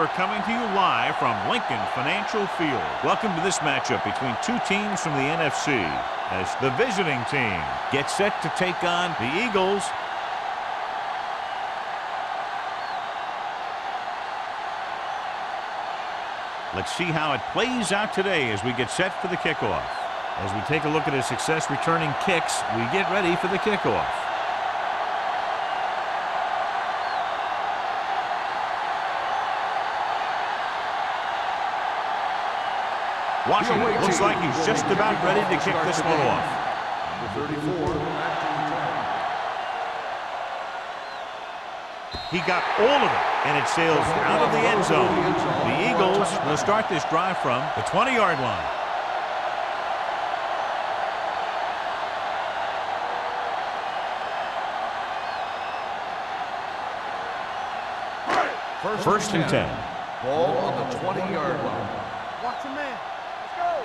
we're coming to you live from Lincoln Financial Field. Welcome to this matchup between two teams from the NFC as the visiting team gets set to take on the Eagles. Let's see how it plays out today as we get set for the kickoff. As we take a look at his success returning kicks, we get ready for the kickoff. Washington looks like he's just about ready to kick this one off. Number 34. He got all of it, and it sails out of the end zone. The Eagles will start this drive from the 20-yard line. First and 10. Ball on the 20-yard line. Watch your man. Let's go.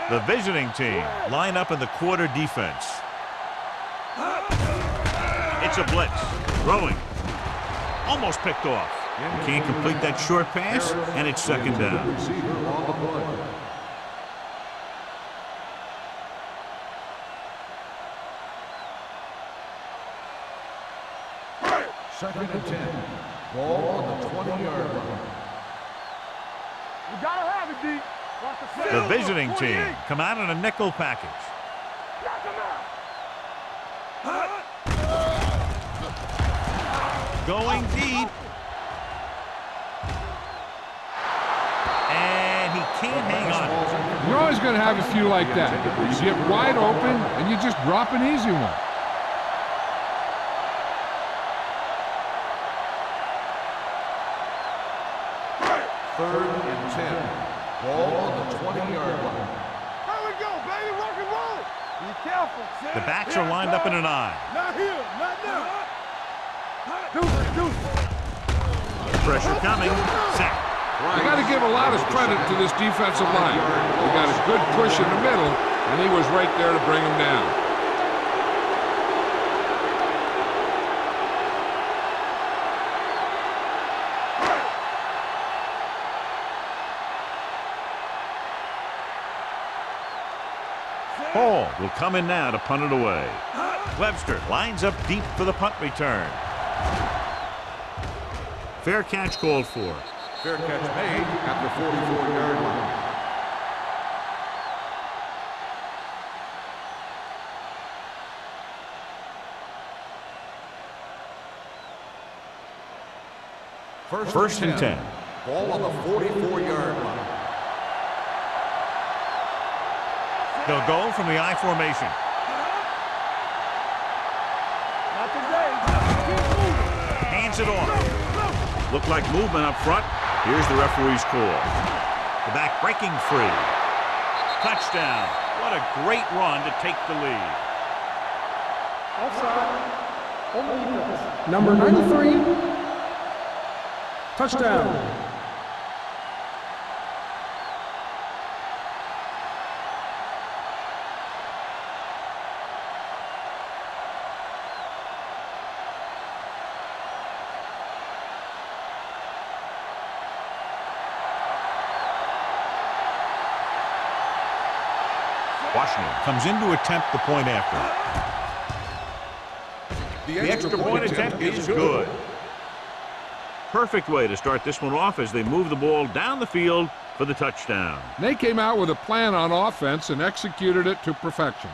The visiting team line up in the quarter defense. It's a blitz. Throwing. Almost picked off. He can't complete that short pass, and it's second down. Second and 10. Ball on the 20-yard line. You gotta have it, D. Watch The visiting team come out in a nickel package. Knock him out. Going deep. And he can't hang on. You're always going to have a few like that. You get wide open, and you just drop an easy one. Third and 10. Ball on the 20-yard line. Here we go, baby. Rock and roll. Be careful. The backs are lined up in an I. Not here. Not now. Deuce. Pressure coming. Sack. You got to give a lot of credit to this defensive line. They got a good push in the middle, and he was right there to bring him down. Hall will come in now to punt it away. Webster lines up deep for the punt return. Fair catch called for. Fair catch made at the 44-yard line. First and 10. Ball on the 44-yard line. They'll go from the I formation. Not today. Keep moving. Hands it off. Look like movement up front. Here's the referee's call. The back breaking free. Touchdown. What a great run to take the lead. Offside. On the defense. Number 93. Touchdown. Washington comes in to attempt the point after. The extra point attempt is good. Perfect way to start this one off as they move the ball down the field for the touchdown. They came out with a plan on offense and executed it to perfection.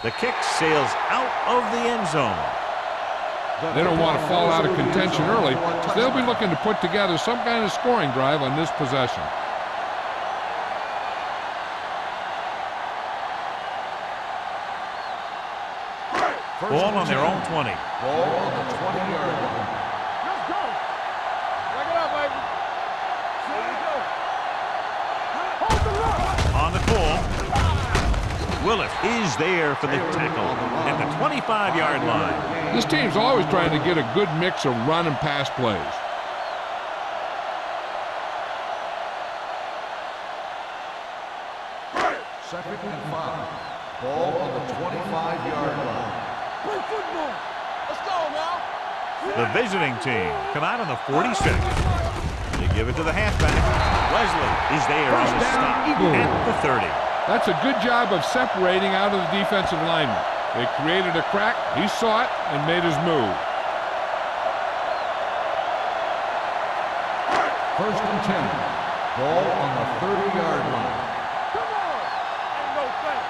The kick sails out of the end zone. They don't want to fall out of contention early, so they'll be looking to put together some kind of scoring drive on this possession. Ball on their own 20. Ball on the 20-yard line. Let's go. Break it up, baby. Willis is there for the tackle at the 25-yard line. This team's always trying to get a good mix of run and pass plays. Second and 5. Ball on the 25-yard line. Play football. Let's go now. The visiting team come out on the 46. They give it to the halfback. Wesley is there on the stop at the 30. That's a good job of separating out of the defensive lineman. They created a crack, he saw it, and made his move. First and 10. Ball on the 30-yard line. Come on. Ain't no thing.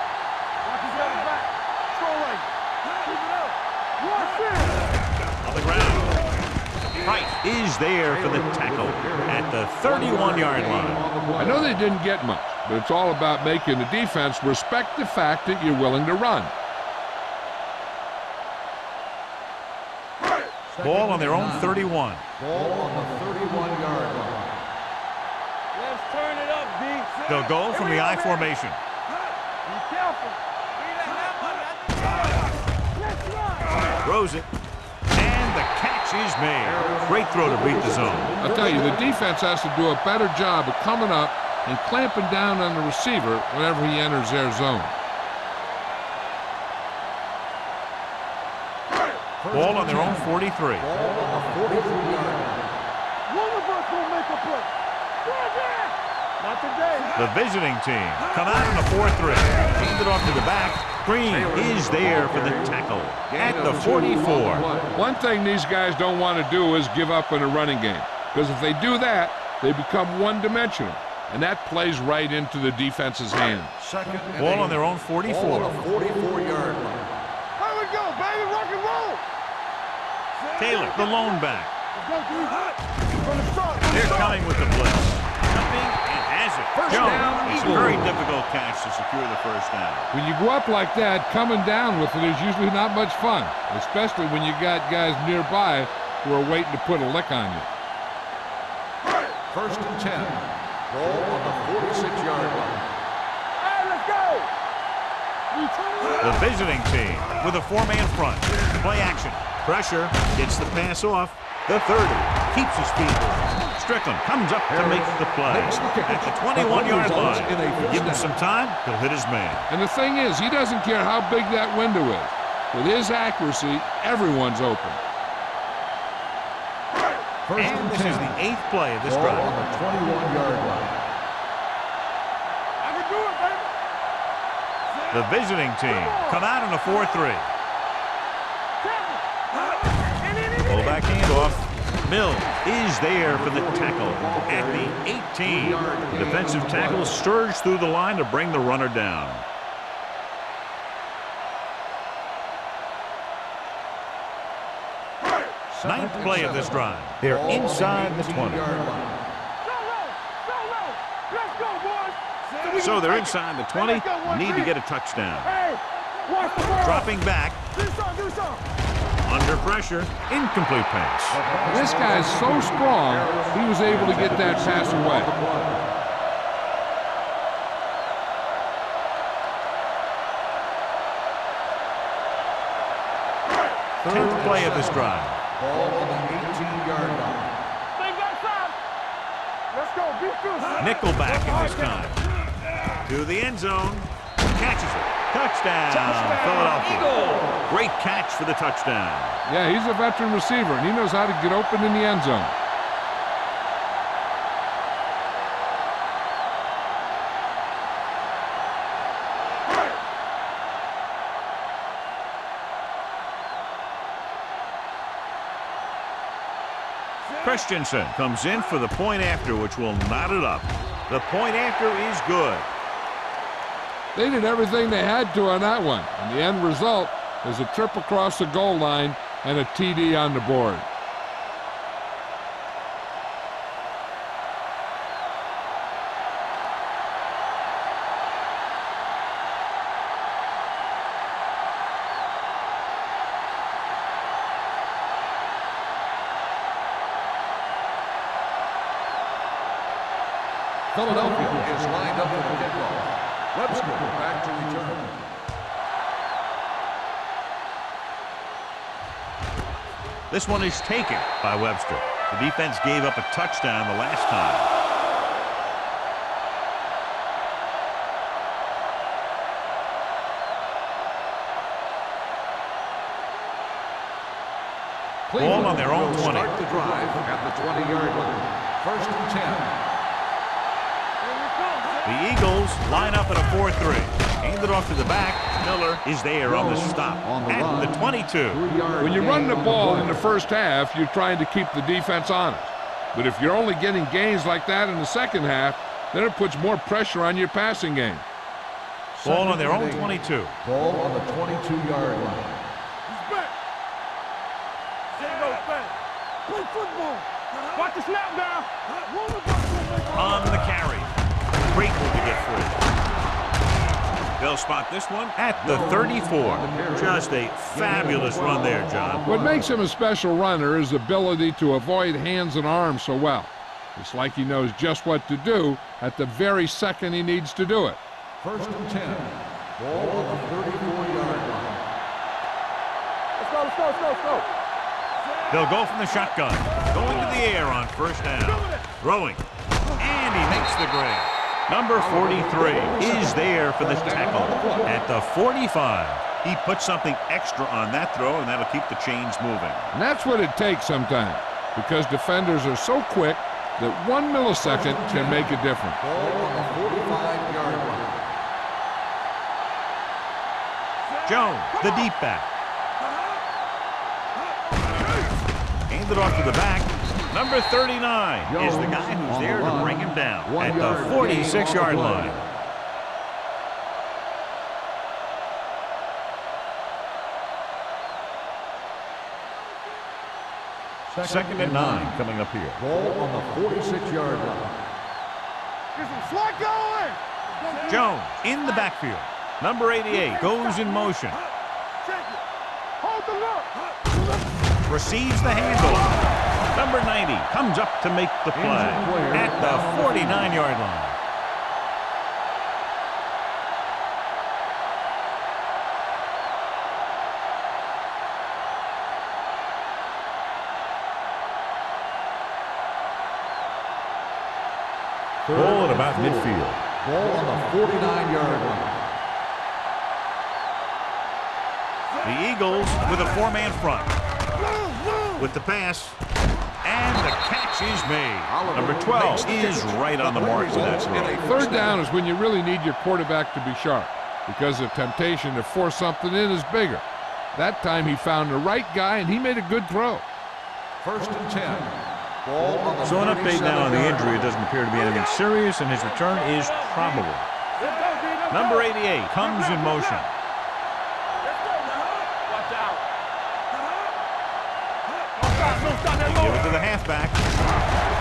Watch his head back. Throw right. Keep it up. Watch it. On the ground. Price is there for the tackle at the 31-yard line. I know they didn't get much, but it's all about making the defense respect the fact that you're willing to run. Ball on their own 31. Ball on the 31-yard line. Let's turn it up, D. They'll go from the I formation. Be careful. Let's run. Throws it. And the catch is made. Great throw to beat the zone. I'll tell you, the defense has to do a better job of coming up and clamping down on the receiver whenever he enters their zone. Ball on their own 43. Ball on the 43-yard line. One of us will make a play. Not today. The visiting team come out in the 4-3. Hand it off to the back. Green is there for the tackle at the 44. One thing these guys don't want to do is give up in a running game, because if they do that, they become one-dimensional, and that plays right into the defense's hands. Second and Ball 8. on their own 44. Ball on the 44-yard line. Here we go, baby. Rock and roll. Taylor, the lone back. Let's go, D. From the start. They're coming with the blitz. Jumping and has it. First down, It's a Eagles. very difficult catch to secure the first down. When you go up like that, coming down with it is usually not much fun, especially when you got guys nearby who are waiting to put a lick on you. First and 10. Ball on the 46-yard line. Hey, let's go. The visiting team with a four-man front. Play action. Pressure. Gets the pass off. The 30. Keeps his feet. Strickland comes up to make the play. At the 21-yard line. Give him some time, he'll hit his man. And the thing is, he doesn't care how big that window is. With his accuracy, everyone's open. First And and this 10. is the 8th play of this Ball drive. on the 21-yard line. I can do it, baby. The visiting team come out in a 4-3. Pull back handoff. Mill is there for the tackle at the 18. The defensive tackle surged through the line to bring the runner down. Ninth play of this drive. They're Ball on the inside the 20. 18-yard line. Let's go, boys. So they're inside the 20. Need to get a touchdown. Hey, watch the ball. Dropping back. Do something. Under pressure. Incomplete pass. This guy's so strong, he was able to get that pass away. 10th play of this drive. Ball on the 18-yard line. Stay back side. Let's go. Be good. Nickelback in this time. To the end zone. Catches it. Touchdown, Philadelphia. Great catch for the touchdown. Yeah, he's a veteran receiver, and he knows how to get open in the end zone. Christensen comes in for the point after, which will knot it up. The point after is good. They did everything they had to on that one, and the end result is a trip across the goal line and a TD on the board. Philadelphia is lined up for the kickoff. Webster back to return. This one is taken by Webster. The defense gave up a touchdown the last time. Ball on their own 20. Start the drive at the 20-yard line. 1st and 10. The Eagles line up at a 4-3. Aimed it off to the back. Miller is there on the stop at the 22. When you run the ball in the first half, you're trying to keep the defense honest. But if you're only getting gains like that in the second half, then it puts more pressure on your passing game. Ball on their own 22. Ball on the 22-yard line. Play football. Watch the snap down. On the carry. Grateful to get free. They'll spot this one at the 34. Just a fabulous run there, John. What makes him a special runner is the ability to avoid hands and arms so well. It's like he knows just what to do at the very second he needs to do it. 1st and 10. Ball on the 34-yard line. Let's go. They'll go from the shotgun. Going to the air on first down. Throwing. And he makes the grab. Number 43 is there for the tackle at the 45. He puts something extra on that throw, and that'll keep the chains moving. And that's what it takes sometimes, because defenders are so quick that 1 millisecond can make a difference. Ball on the 45-yard line. Jones, the deep back. Handed off to the back. Number 39 is the guy who's there to bring him down at the 46-yard line. Second and 9 coming up here. Ball on the 46-yard line. Get some slack going. Jones in the backfield. Number 88 goes in motion. Check it. Hold the look. Receives the handoff. Number 90 comes up to make the play at the 49-yard line. Ball at about midfield. Ball on the 49-yard line. The Eagles with a 4-man front. With the pass. And the catch is made. Number 12 is right on the mark for that throw. Third down is when you really need your quarterback to be sharp, because the temptation to force something in is bigger. That time he found the right guy, and he made a good throw. 1st and 10. Ball on the So an update now on the injury. It doesn't appear to be anything serious, and his return is probable. Number 88 comes in motion. Watch out. They give it to the halfback.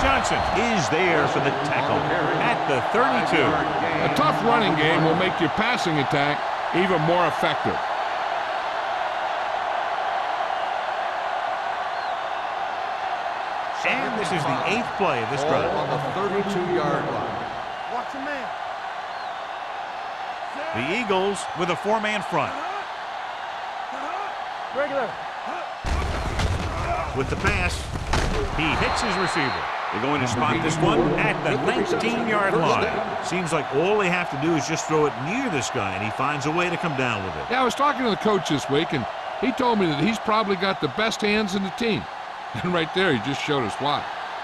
Johnson is there for the tackle at the 32. A tough running game will make your passing attack even more effective. And this is the 8th play of this drive. Ball on the 32-yard line. Watch your man. The Eagles with a 4-man front. Regular. With the pass, he hits his receiver. They're going to spot this one at the 19-yard line. Seems like all they have to do is just throw it near this guy, and he finds a way to come down with it. Yeah, I was talking to the coach this week, and he told me that he's probably got the best hands in the team. And right there, he just showed us why.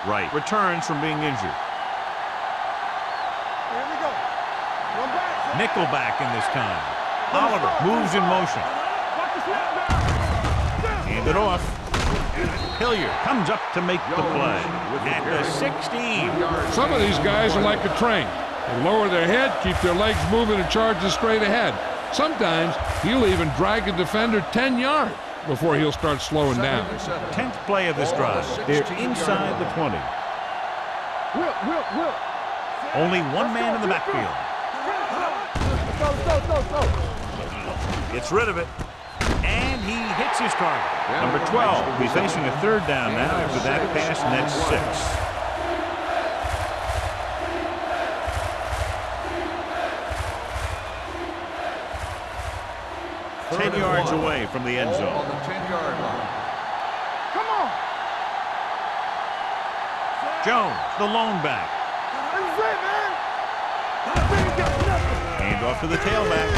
Right. Returns from being injured. Here we go. Run back. Nickelback in this time. Oliver moves in motion. Watch the snap down. Hand it off. Hilliard comes up to make the play at the 16. Some of these guys are like a train. They lower their head, keep their legs moving, and charge straight ahead. Sometimes he'll even drag a defender 10 yards before he'll start slowing down. 10th play of this drive. They're inside the 20. Whip. Only one man in the backfield. Go. Gets rid of it. And he hits his target. Number 12 will be facing a third down now after that pass, and that's 6. 10 yards away from the end zone. On the 10-yard line. Come on. Jones, the lone back. That's it, man. Big got nothing. Hand off to the tailback.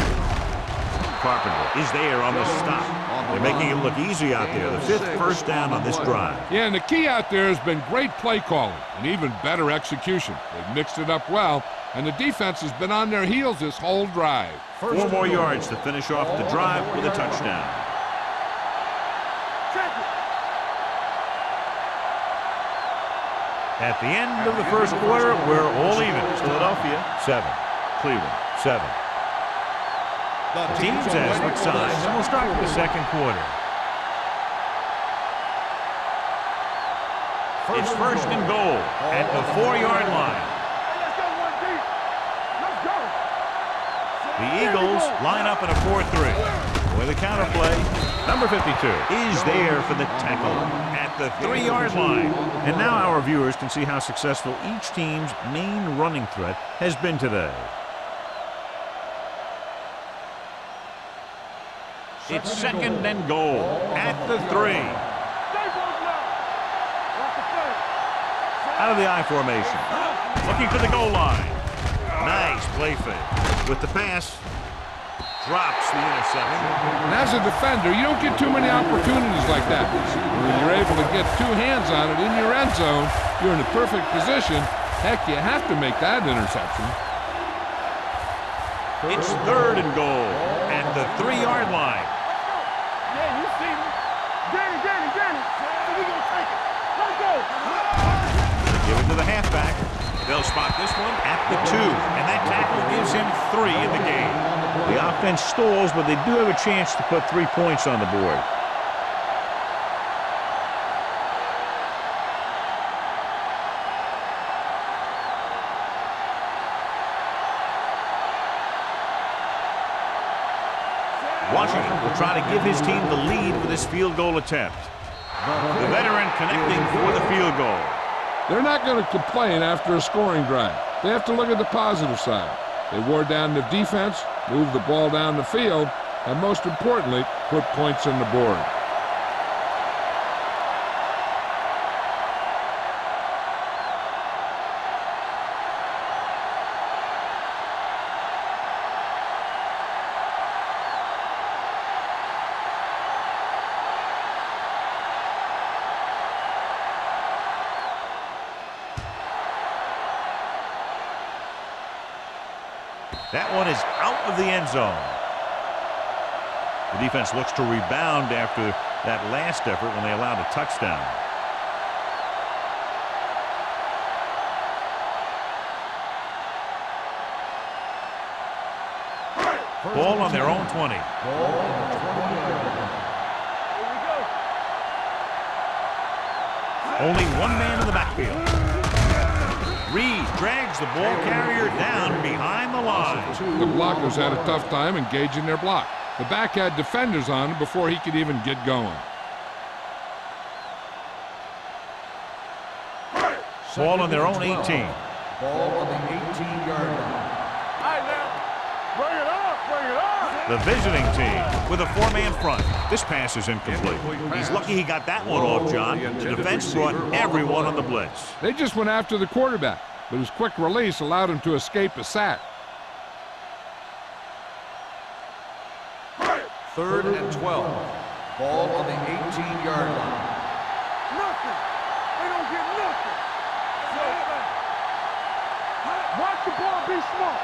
Carpenter is there on the stop. They're making it look easy out there. The 5th first down on this drive. Yeah, and the key out there has been great play calling and even better execution. They've mixed it up well, and the defense has been on their heels this whole drive. 4 more yards to finish off the drive with a touchdown. Check it. At the end of the first quarter, we're all even. Philadelphia, 7. Cleveland, 7. Teams as switch sides, and we'll start with the second quarter. It's first and goal at the 4-yard line. Hey, let's go one deep. Let's go. The Eagles line up in a 4-3. With a counter play, number 52 is there for the tackle at the 3-yard line. And now our viewers can see how successful each team's main running threat has been today. It's second and goal at the 3. Stay both now. Watch the play. Out of the I formation. Looking for the goal line. Nice play fake. With the pass, drops the interception. And as a defender, you don't get too many opportunities like that. When you're able to get 2 hands on it in your end zone, you're in a perfect position. Heck, you have to make that interception. It's third and goal at the 3-yard line. Yeah, you see me. Get it. So we gonna take it. Let's go. Give it to the halfback. They'll spot this one at the 2, and that tackle gives him 3 in the game. The offense stalls, but they do have a chance to put 3 points on the board. Washington will try to give his team the lead with this field goal attempt. The veteran connecting for the field goal. They're not going to complain after a scoring drive. They have to look at the positive side. They wore down the defense, moved the ball down the field, and most importantly, put points on the board. That one is out of the end zone. The defense looks to rebound after that last effort when they allowed a touchdown. Ball on their own 20. Only one man in the backfield. Reed drags the ball carrier down behind the line. The blockers had a tough time engaging their block. The back had defenders on him before he could even get going. Ball on their own 18. Ball on the 18-yard line. All right, now. Bring it on. The visiting team with a 4-man front. This pass is incomplete. He's lucky he got that one off, John. The defense brought everyone on the blitz. They just went after the quarterback, but his quick release allowed him to escape a sack. 3rd and 12. Ball on the 18-yard line. Nothing. They don't get nothing. Watch the ball be smart.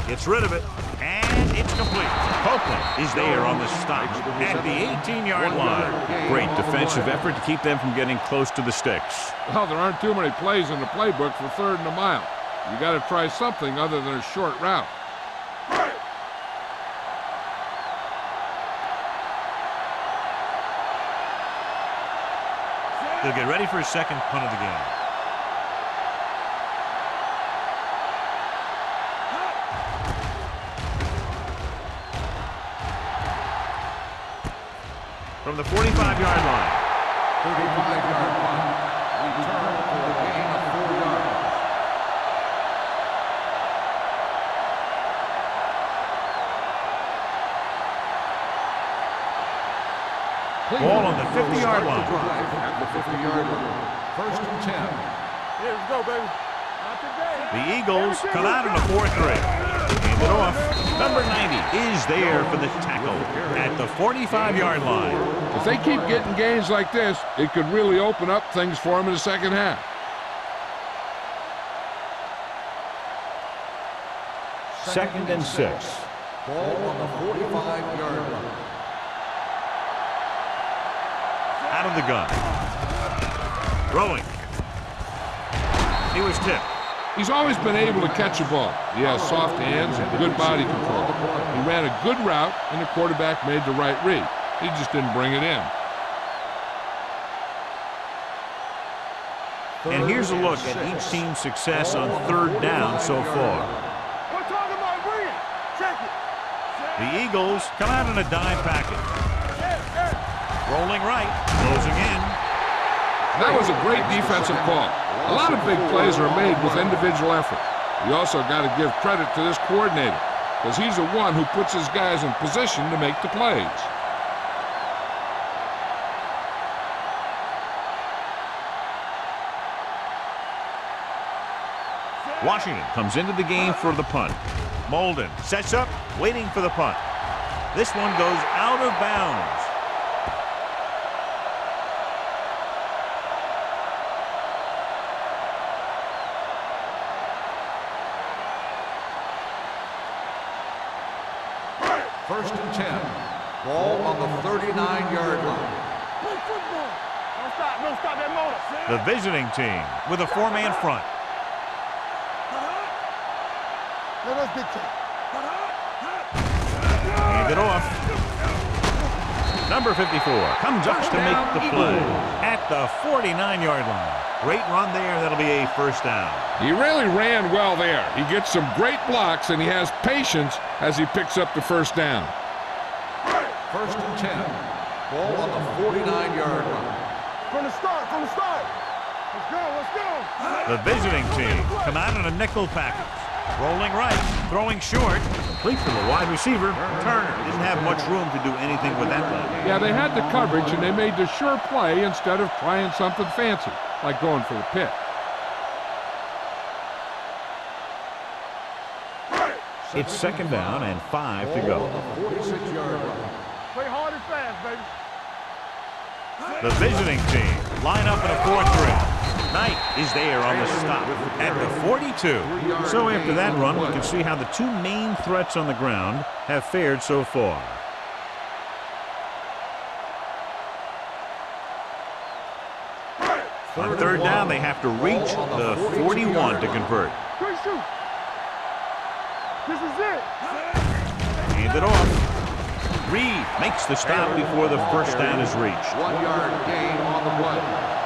Gets rid of it, and it's complete. Copeland is there on the stop at the 18-yard line. Great defensive effort to keep them from getting close to the sticks. Well, there aren't too many plays in the playbook for 3rd and a mile. You got to try something other than a short route. They'll get ready for his second punt of the game. From the 45-yard line. 35-yard line. Return for a gain of 4 yards. Ball on the 50-yard line. At the 50-yard line. First and 10. Here we go, baby. Not today. The Eagles come out in a 4-3. Hand it off. Number 90 is there for the tackle at the 45-yard line. If they keep getting gains like this, it could really open up things for them in the second half. Second and 6. Ball on the 45-yard line. Out of the gun. Throwing. He was tipped. He's always been able to catch a ball. He has soft hands and good body control. He ran a good route, and the quarterback made the right read. He just didn't bring it in. And here's a look at each team's success on third down so far. We're talking about bring. Check it. The Eagles come out in a dime package. Rolling right, closing in. That was a great defensive call. A lot of big plays are made with individual effort. You also got to give credit to this coordinator, because he's the one who puts his guys in position to make the plays. Washington comes into the game for the punt. Molden sets up, waiting for the punt. This one goes out of bounds. First and 10. Ball on the 39-yard line. Play football. Don't stop that motor. The visiting team with a 4-man front. Let us dictate. Hand it off. Number 54 comes up to make the play at the 49-yard line. Great run there. That'll be a first down. He really ran well there. He gets some great blocks, and he has patience as he picks up the first down. First and 10. Ball on the 49-yard line. From the start. Let's go. The visiting team come out in a nickel package. Rolling right, throwing short, complete to the wide receiver. Turner didn't have much room to do anything with that one. Yeah, they had the coverage, and they made the sure play instead of trying something fancy, like going for the pick. It's second down and 5 to go. Ball on the 46-yard line. Play hard and fast, baby. The visiting team line up in a 4-3. Knight is there on the stop at the 42. So after that run, we can see how the two main threats on the ground have fared so far. On third down, they have to reach the 41 to convert. Good shoot. This is it. Hand it off. Reed makes the stop before the first down is reached. 1-yard gain on the play.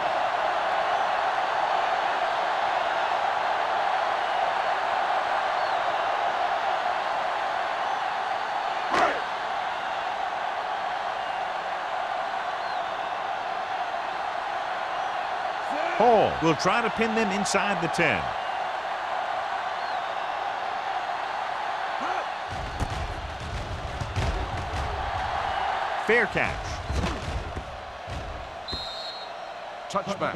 Hall will try to pin them inside the 10. Fair catch. Touchback.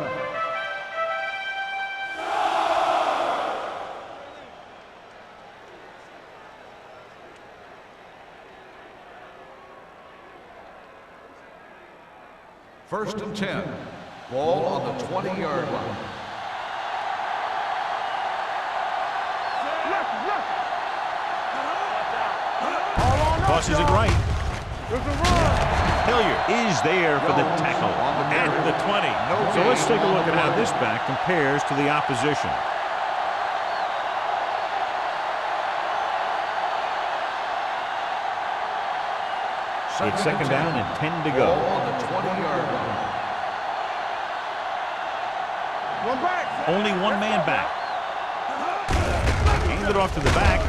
First and 10. Ball on the 20-yard line. Tosses it right. There's a run. Hilliard is there for the tackle at the 20. So let's take a look at how this back compares to the opposition. It's second down and 10 to go. Ball on the 20-yard line. One back. Only one man back. Hand it off to the back.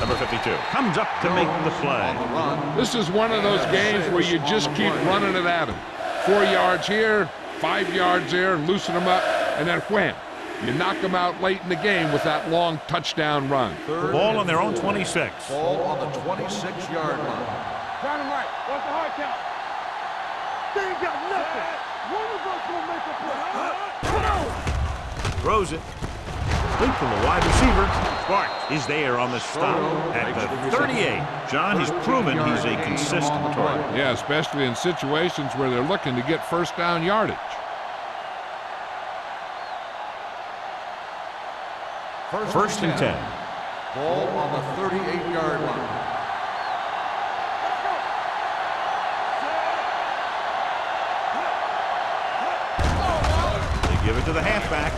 Number 52 comes up to make the play. This is one of those games where you just keep running it at him. 4 yards here, 5 yards there, loosen them up, and then wham. You knock them out late in the game with that long touchdown run. Ball on their own 26. Ball on the 26-yard line. Down and right. What's the hard count? They ain't got nothing. One of us will make a play. Come on. Throws it. Complete to the wide receiver. Sparks is there on the stop at the 38. John, he's proven he's a consistent target. Yeah, especially in situations where they're looking to get first down yardage. First and 10. Ball on the 38-yard line. They give it to the halfback.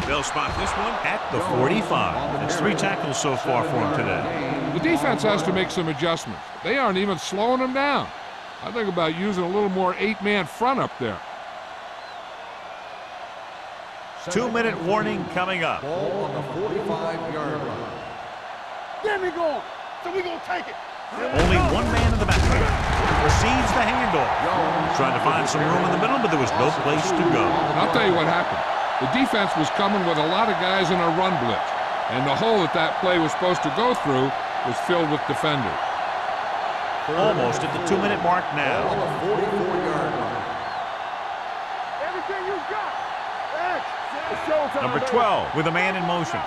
They'll spot this one at the 45. That's 3 tackles so far for him today. The defense has to make some adjustments. They aren't even slowing them down. I think about using a little more 8-man front up there. 2-minute warning coming up. Ball on the 45-yard line. Get me going. So we gonna take it. Only one man in the backfield. Receives the handoff. Trying to find some room in the middle, but there was no place to go. I'll tell you what happened. The defense was coming with a lot of guys in a run blitz, and the hole that play was supposed to go through was filled with defenders. Almost at the 2-minute mark now. On the 44-yard line. Everything you got. X. It's showtime, Number baby. 12 with a man in motion.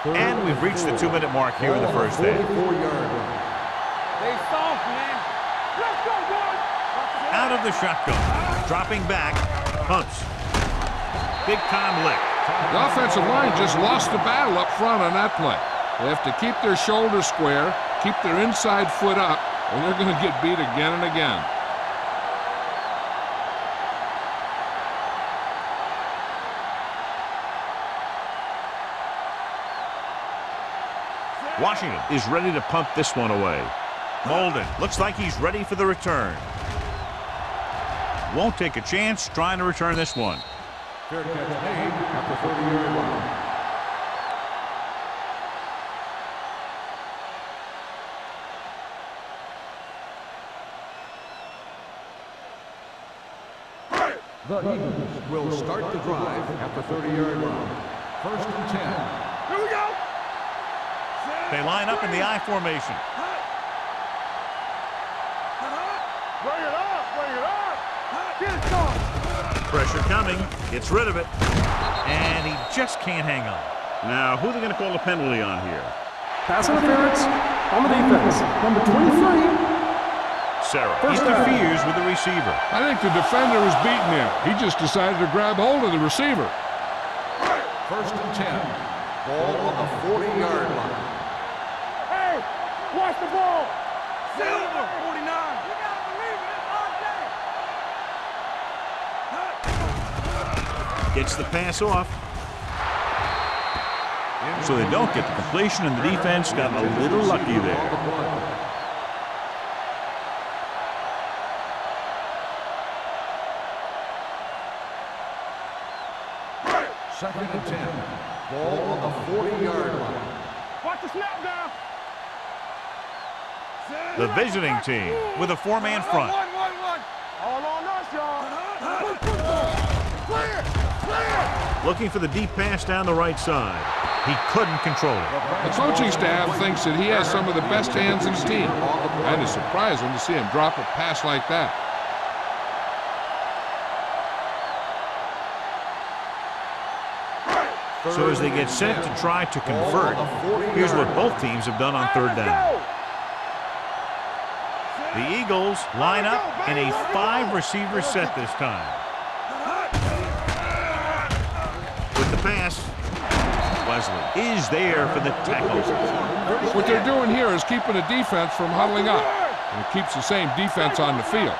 And we've reached the 2-minute mark here in the first half. 44-yard line. They soft, man. Let's go, boys. Out of the shotgun. Dropping back. Pumps. Big time lick. The offensive line just lost the battle up front on that play. They have to keep their shoulders square, keep their inside foot up, or they're going to get beat again and again. Washington is ready to punt this one away. Molden looks like he's ready for the return. Won't take a chance trying to return this one. Fair catch made at the 30-yard line. The Eagles will start the drive at the 30-yard line. First and 10. Here we go. They line up in the I formation. Bring it up. Bring it up. Get it going. Pressure coming. Gets rid of it. And he just can't hang on. Now, who are they going to call a penalty on here? Pass interference on the defense. Number 23. Sarah First down. interferes with the receiver. I think the defender was beaten there. He just decided to grab hold of the receiver. First and 10. Ball on the 40-yard line. Hey, watch the ball. Silver, 49. You gotta believe it. It's RJ. Gets the pass off. So they don't get the completion, and the defense got a little lucky there. Second and 10. Ball on the 40-yard line. Watch the snap down. The visiting team with a 4-man front. One. All on us, y'all. Clear. Looking for the deep pass down the right side. He couldn't control it. The coaching staff thinks that he has some of the best hands in the team. That is surprising to see him drop a pass like that. So as they get set to try to convert, here's what both teams have done on third down. The Eagles line up in a 5-receiver set this time. With the pass, Wesley is there for the tackle. What they're doing here is keeping the defense from huddling up, and it keeps the same defense on the field.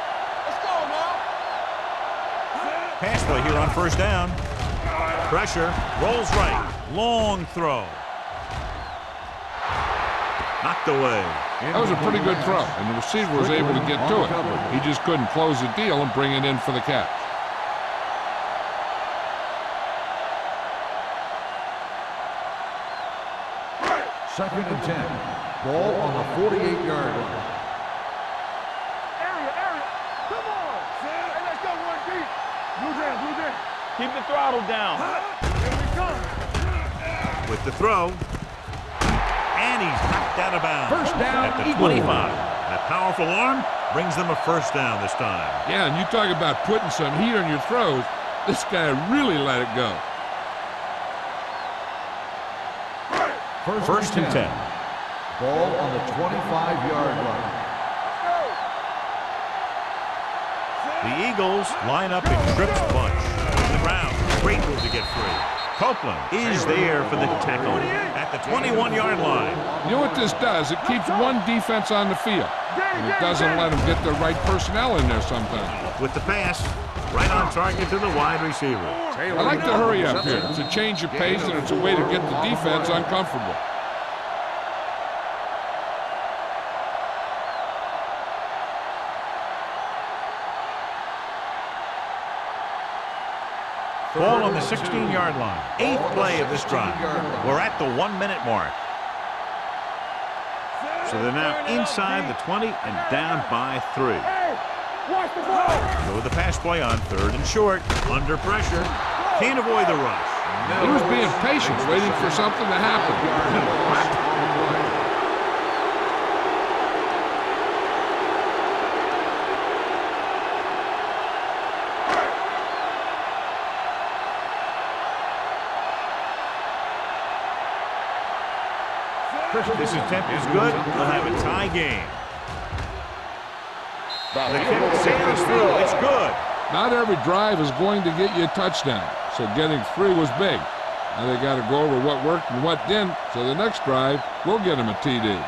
Pass play here on first down. Pressure, rolls right, long throw. Knocked away. That was a pretty good throw, and the receiver was able to get to it. He just couldn't close the deal and bring it in for the catch. Second and 10. Ball on the 48-yard line. Area. Come on. Hey, let's go one deep. the throttle down. Here we come. With the throw. And he's knocked out of bounds. First down, at the Eagles. 25. That powerful arm brings them a first down this time. Yeah, and you talk about putting some heat on your throws. This guy really let it go. First and 10. Ball on the 25-yard line. The Eagles line up in trips bunch. To the ground. Great move to get free. Copeland is there for the tackle at the 21-yard line. You know what this does? It keeps one defense on the field, and it doesn't let them get the right personnel in there sometimes. With the pass, right on target to the wide receiver. I like to hurry up here. It's a change of pace, and it's a way to get the defense uncomfortable. Ball on the 16-yard line. 8th play of this drive. We're at the 1-minute mark. So they're now inside the 20 and down by 3. Hey, watch the ball. Go with the pass play on 3rd and short. Under pressure. Can't avoid the rush. He was being patient, waiting for something to happen. This attempt is good. They'll have a tie game. The kick sails through. It's good. Not every drive is going to get you a touchdown, so getting 3 was big. Now they got to go over what worked and what didn't, so the next drive will get them a TD.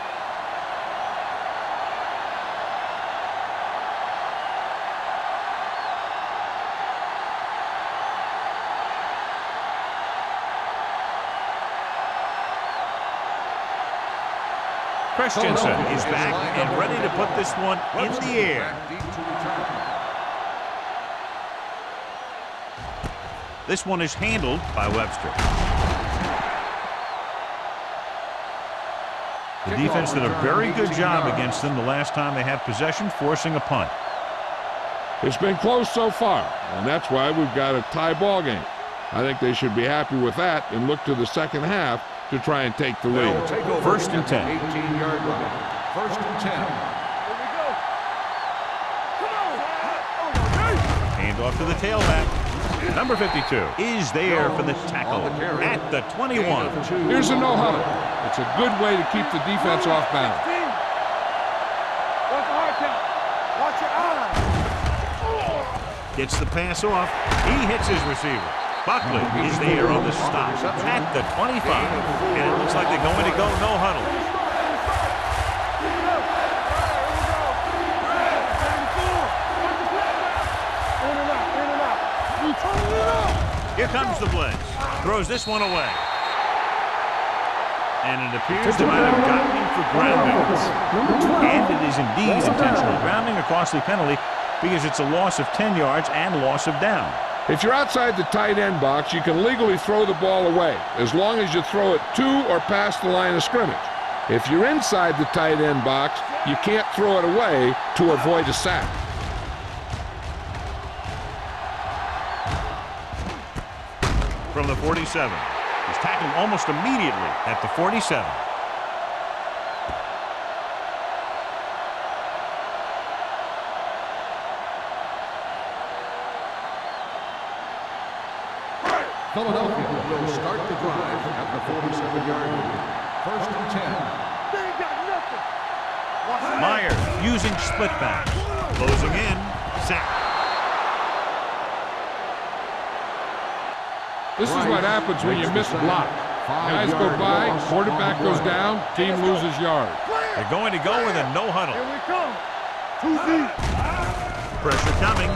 Christensen is back and ready to put this one in the air. This one is handled by Webster. The defense did a very good job against them the last time they had possession, forcing a punt. It's been close so far, and that's why we've got a tie ball game. I think they should be happy with that and look to the second half to try and take the lead. First and 10. 18-yard line. First and 10. Here we go. Come on. Hand off to the tailback. Number 52 is there for the tackle at the 21. Here's a no-huddle. It's a good way to keep the defense off balance. Watch the hard count. Watch your eyes. Gets the pass off. He hits his receiver. Buckley is there on the stop at the 25. And it looks like they're going to go no huddle. Here comes the blitz. Throws this one away. And it appears they might have gotten him for grounding. And it is indeed intentional grounding, a costly penalty, because it's a loss of 10 yards and loss of down. If you're outside the tight end box, you can legally throw the ball away, as long as you throw it to or past the line of scrimmage. If you're inside the tight end box, you can't throw it away to avoid a sack. From the 47. He's tackled almost immediately at the 47. Philadelphia will start the drive at the 47-yard line. First and 10. They ain't got nothing. Myers using split back. Closing in. Sack. This is what happens when you miss a block. Guys go by, quarterback goes down, team loses yards. They're going to go with a no huddle. Here we come. Too deep. Pressure coming.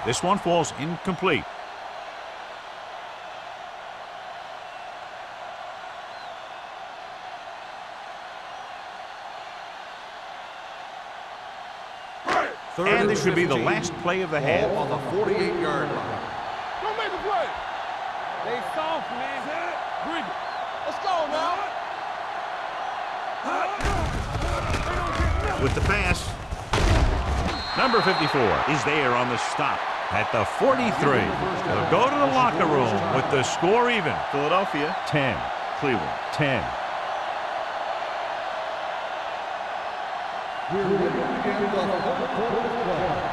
This one falls incomplete. And this should be the last play of the half. On the 48-yard line. Don't make a play. They soft, man. Bring it. Let's go now. With the pass. Number 54 is there on the stop at the 43. They'll go to the locker room with the score even. Philadelphia 10, Cleveland 10. We're ready to begin the fourth quarter of play.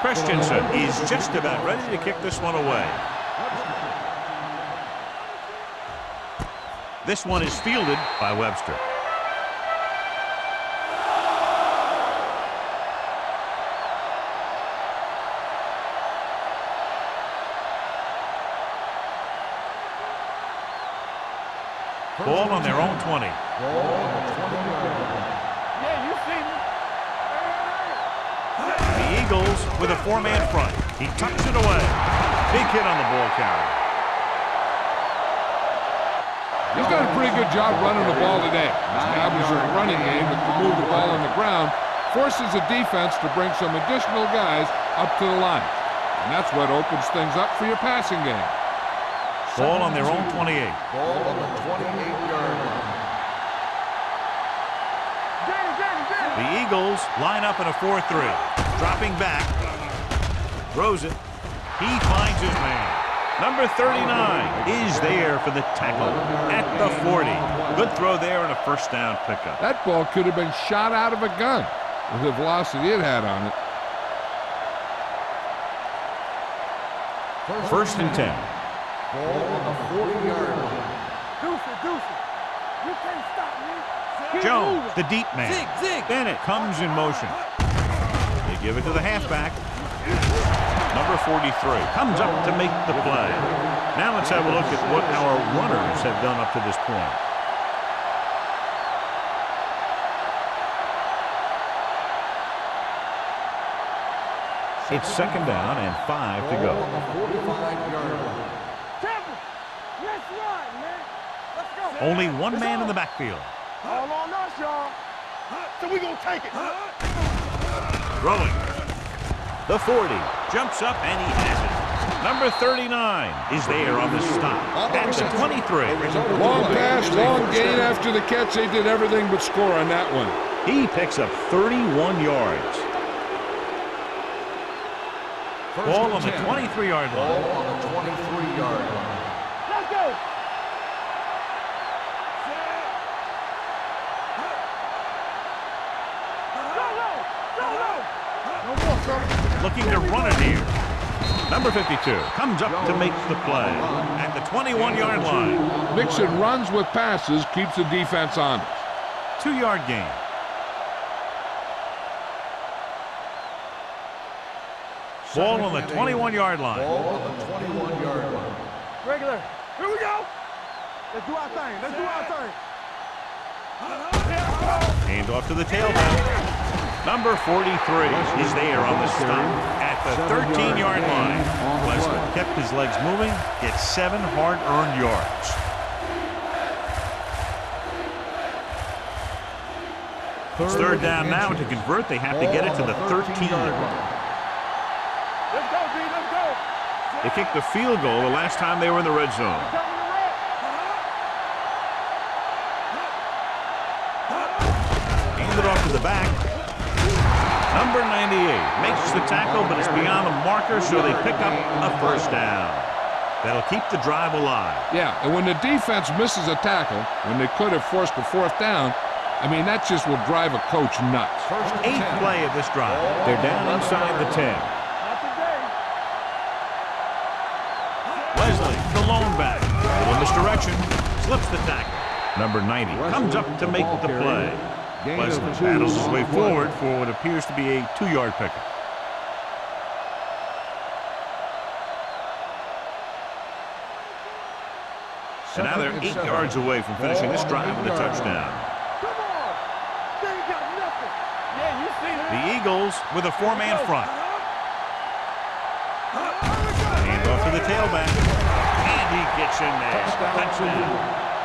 Christensen is just about ready to kick this one away. This one is fielded by Webster. Ball on their own 20. Yeah, you see me. The Eagles with a four-man front. He tucks it away. Big hit on the ball carrier. He's done a pretty good job running the ball today. Establishes a running game that can move the ball on the ground, forces the defense to bring some additional guys up to the line. And that's what opens things up for your passing game. Ball on their own 28. Ball on the 28-yard line. The Eagles line up in a 4-3. Dropping back. Throws it. He finds his man. Number 39 is there for the tackle at the 40. Good throw there and a first down pickup. That ball could have been shot out of a gun with the velocity it had on it. First and 10. Ball on the 40-yard line. Deuce. You can't stop me. Keep Jones, moving. the deep man. Bennett comes in motion. They give it to the halfback. Number 43 comes up to make the play. Now let's have a look at what our runners have done up to this point. It's second down and 5 to Ball go. on the 45-yard line. Temple. Let's run, man. Let's go. Only one man in the backfield. All on us, y'all. So we gonna take it. Throwing. The 40 jumps up and he has it. Number 39 is there on the stop. At the 23. Long pass, long gain after the catch. They did everything but score on that one. He picks up 31 yards. Ball on the 23-yard Ball line. on the 23-yard line. Let's go. Looking to run it here. Number 52 comes up to make the play at the 21-yard line. Mixing runs with passes keeps the defense honest. 2-yard gain. Ball on the 21-yard line. Ball on the 21-yard line. Regular. Here we go. Let's do our thing. Hand off to the tailback. Number 43 is there on the stop at the 13-yard line. Wesley kept his legs moving, gets 7 hard-earned yards. It's third down now. To convert, they have to get it to the 13. Let's go, D. Let's go. They kicked a field goal the last time they were in the red zone. Hand it off to the back. Number 98 makes the tackle, but it's beyond the marker, so they pick up a first down. That'll keep the drive alive. Yeah, and when the defense misses a tackle, when they could have forced a fourth down, I mean, that just will drive a coach nuts. Eighth play of this drive. They're down inside the 10. Not today. Wesley, the lone back. Little misdirection. Slips the tackle. Number 90 comes up to make the play. Wesley battles his way forward for what appears to be a 2-yard pickup. And now they're 8 yards away from finishing this drive with a touchdown. Come on. They ain't got nothing. Yeah, you see that. The Eagles with a 4-man front. Hand off to the tailback. And he gets in there. Touchdown.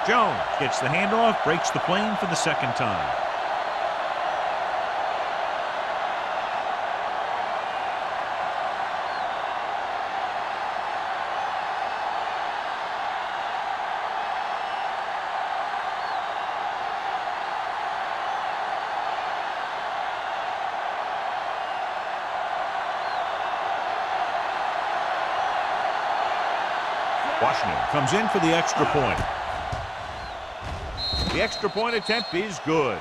Jones gets the handoff, breaks the plane for the second time. Washington comes in for the extra point. The extra point attempt is good.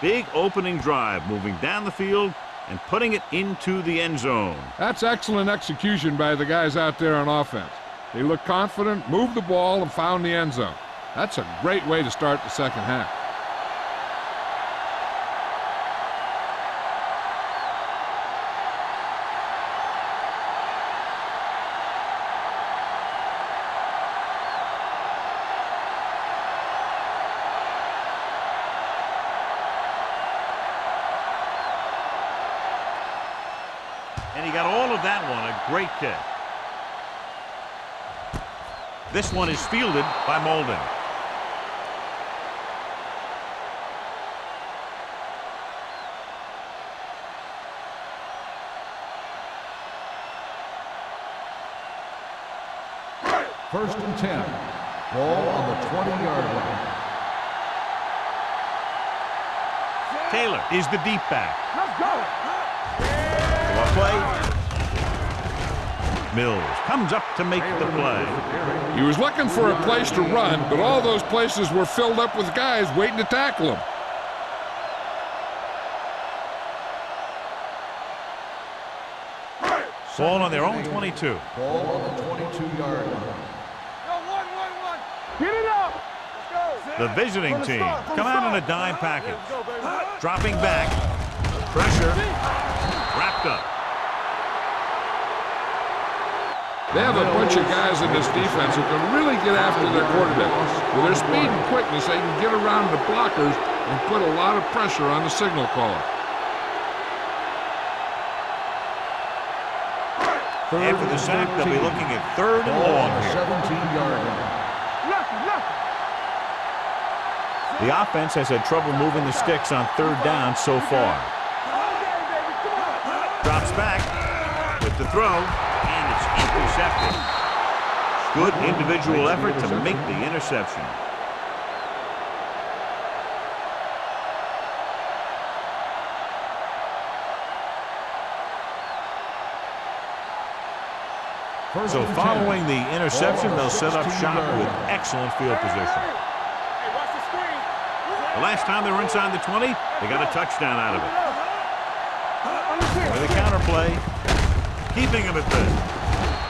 Big opening drive, moving down the field and putting it into the end zone. That's excellent execution by the guys out there on offense. They looked confident, moved the ball, and found the end zone. That's a great way to start the second half. And he got all of that one, a great kick. This one is fielded by Molden. First and 10. Ball on the 20-yard line. Taylor is the deep back. Let's go. What play? Mills comes up to make the play. He was looking for a place to run, but all those places were filled up with guys waiting to tackle him. Ball on their own 22. Ball on the 22-yard line. Go, one. Get it up. Let's go. The visiting team come out in a dime package. Dropping back. Pressure. Wrapped up. They have a bunch of guys in this defense who can really get after their quarterback. With their speed and quickness, they can get around the blockers and put a lot of pressure on the signal caller. After the sack, they'll be looking at third and long here. 17-yard line. The offense has had trouble moving the sticks on third down so far. Drops back with the throw, and it's intercepted. Good individual effort to make the interception. So following the interception, they'll set up shop with excellent field position. The last time they were inside the 20, they got a touchdown out of it. With a counter play, keeping him at the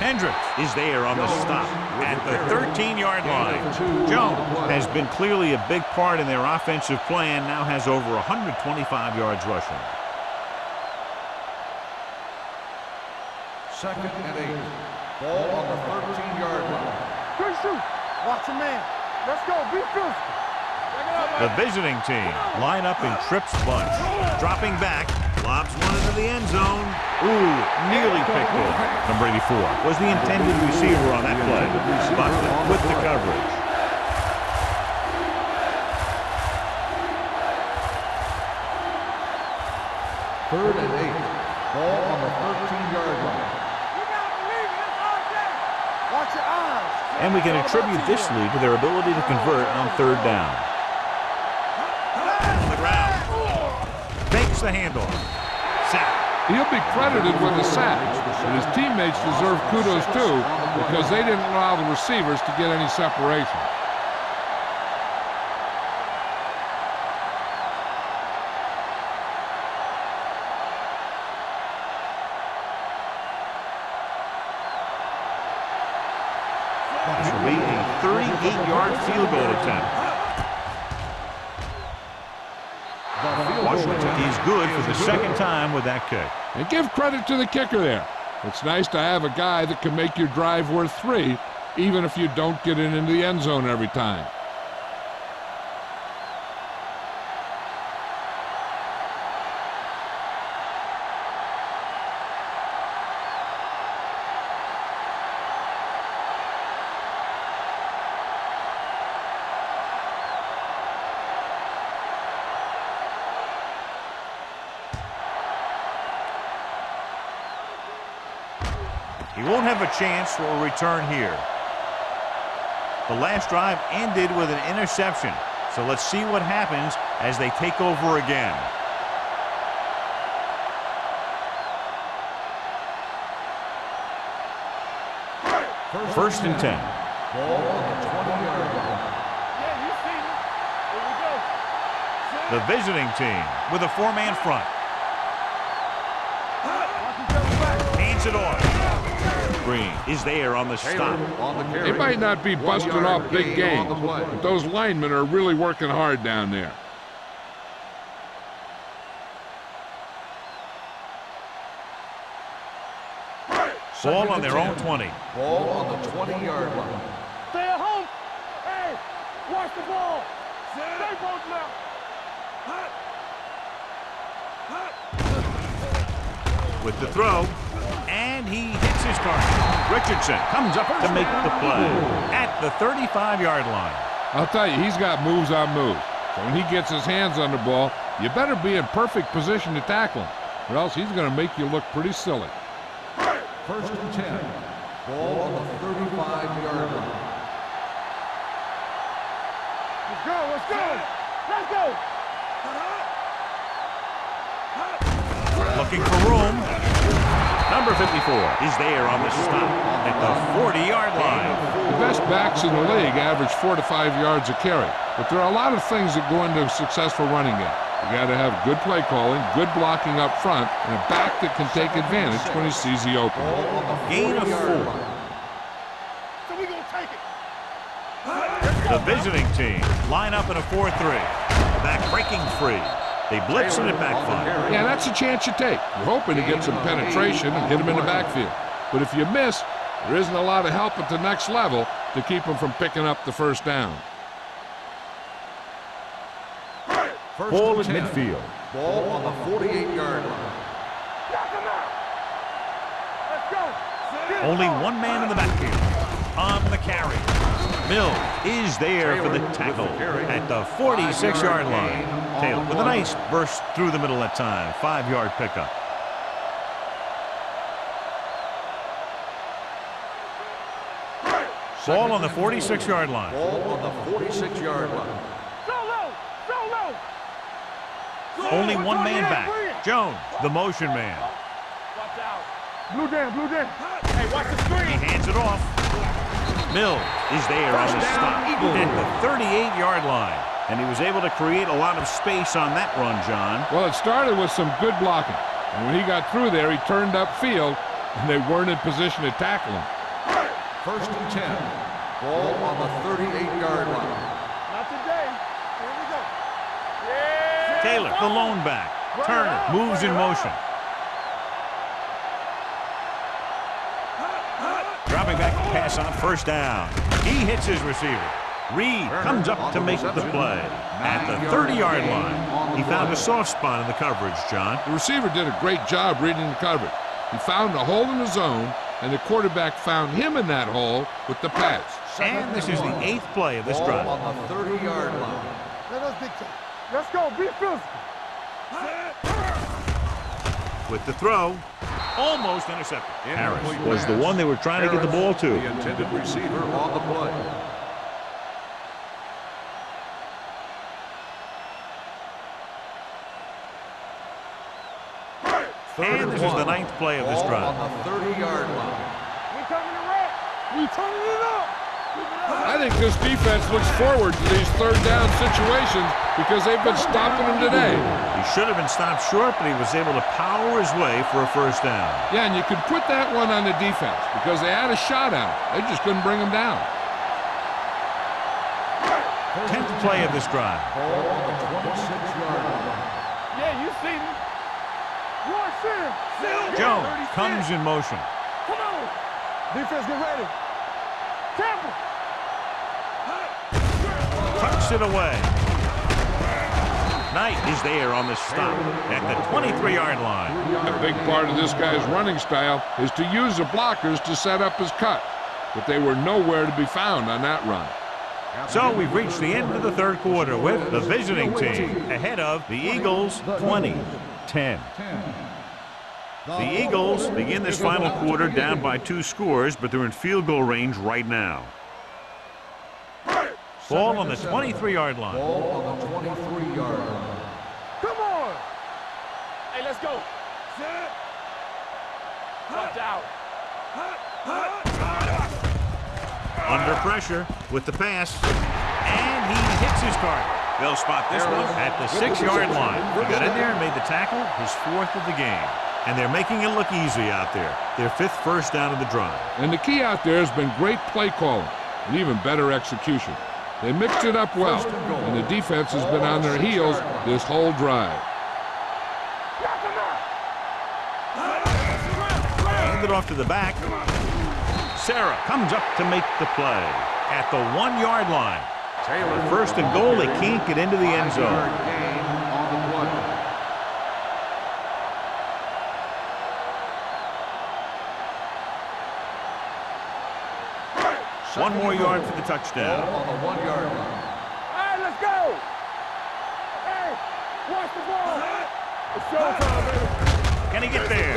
Hendricks is there on the stop at the 13-yard line. Jones has been clearly a big part in their offensive plan, now has over 125 yards rushing. Second and 8. Ball on the 13-yard line. Good shoot. Watch your man. Let's go. Be physical. The visiting team line up in trips bunch. Dropping back, lobs one into the end zone. Ooh, nearly picked off. Number 84 was the intended receiver on that play, but with the coverage. Third and 8. Ball on the 13-yard line. Watch your eyes. And we can attribute this lead to their ability to convert on third down. On the ground. Takes the handoff. Sack. He'll be credited with the sack, and his teammates deserve kudos too because they didn't allow the receivers to get any separation. This will be a 38-yard field goal attempt. Washington is good for the second time with that kick. And give credit to the kicker there. It's nice to have a guy that can make your drive worth 3, even if you don't get it into the end zone every time. He won't have a chance for a return here. The last drive ended with an interception. So let's see what happens as they take over again. First and 10. Ball on the 20-yard line. Yeah, you see me. Here we go. The visiting team with a four-man front. Watch each other back. Hands it off. Green is there on the stop. On the carry. They might not be 1 busting yard off big gain on gains, the play. but those linemen are really working hard down there. Ball on their own 20. Ball on the 20-yard line. Stay at home. Hey, watch the ball. Stay both now. With the throw, and he hits his target. Richardson comes up to make the play at the 35-yard line. I'll tell you, he's got moves on moves. So when he gets his hands on the ball, you better be in perfect position to tackle him, or else he's going to make you look pretty silly. First and 10. Ball on the 35-yard line. Let's go. Let's go. Let's go. Looking for room. Number 54 is there on the stop at the 40-yard line. The best backs in the league average 4 to 5 yards a carry, but there are a lot of things that go into a successful running game. You got to have good play calling, good blocking up front, and a back that can take advantage when he sees the opening. Ball on the Gain of 40-yard 4. line. So we gonna take it. The visiting team line up in a 4-3. Back breaking free. They blitz and it backfires. Yeah, that's a chance you take. You're hoping to get some penetration and hit him in the backfield. But if you miss, there isn't a lot of help at the next level to keep him from picking up the first down. First Ball and at 10. midfield. Ball on the 48-yard line. Knock him out. Let's go. Get it. Only one man in the backfield. On the carry. Mills is there for the tackle at the 46-yard line. Taylor with a nice burst through the middle that time. 5-yard pickup. Ball on the 46-yard line. Ball on the 46-yard line. Solo. Solo. Only one man back. Jones, the motion man. Watch out. Blue down. Blue down. Hey, watch the He screen. hands it off. Mills is there on the stop at the 38-yard line. And he was able to create a lot of space on that run, John. Well, it started with some good blocking. And when he got through there, he turned upfield, and they weren't in position to tackle him. First and 10. Ball on the 38-yard line. Not today. Here we go. Yeah. Taylor, the lone back. Turner moves in motion. Dropping back to pass on first down. He hits his receiver. Reed comes up to make the play at the 30-yard line. He found a soft spot in the coverage, John. The receiver did a great job reading the coverage. He found a hole in the zone, and the quarterback found him in that hole with the pass. And this is the 8th play of this Ball drive. on the 30-yard line. Let us dictate. Let's go. Be physical. With the throw, almost intercepted. Harris was the one they were trying to get the ball to. The intended receiver on the play. And this is the 9th play of this Ball drive. on the 30-yard line. We coming to wreck. We turning it up. I think this defense looks forward to these third down situations because they've been stopping them today. He should have been stopped short, but he was able to power his way for a first down. Yeah, and you could put that one on the defense because they had a shot at him. They just couldn't bring him down. 10th play of this drive. Ball on the 26-yard line. Yeah, you see me. Watch him. Jones comes in motion. Come on. Defense, get ready. Tampa. Tucks it away. Knight is there on the stop at the 23-yard line. A big part of this guy's running style is to use the blockers to set up his cut, but they were nowhere to be found on that run. So we've reached the end of the third quarter with the visiting team ahead of the Eagles 20-10. The Eagles begin this final quarter down by 2 scores, but they're in field goal range right now. Ball on the 23-yard line. Ball on the 23-yard line. Come on. Hey, let's go. Watch out. Under pressure with the pass. And he hits his target. They'll spot this one at the 6-yard line. He got in there and made the tackle, his 4th of the game. And they're making it look easy out there. Their 5th first down of the drive. And the key out there has been great play calling and even better execution. They mixed it up well, and the defense has been on their heels this whole drive. Hand it off to the back. Sarah comes up to make the play at the 1-yard line. Taylor, 1st and goal. They can't get into the end zone. Gain on the play. One more yard for the touchdown. On the 1-yard line. All right, let's go. Hey, watch the ball. It's showtime, baby. Can he get there?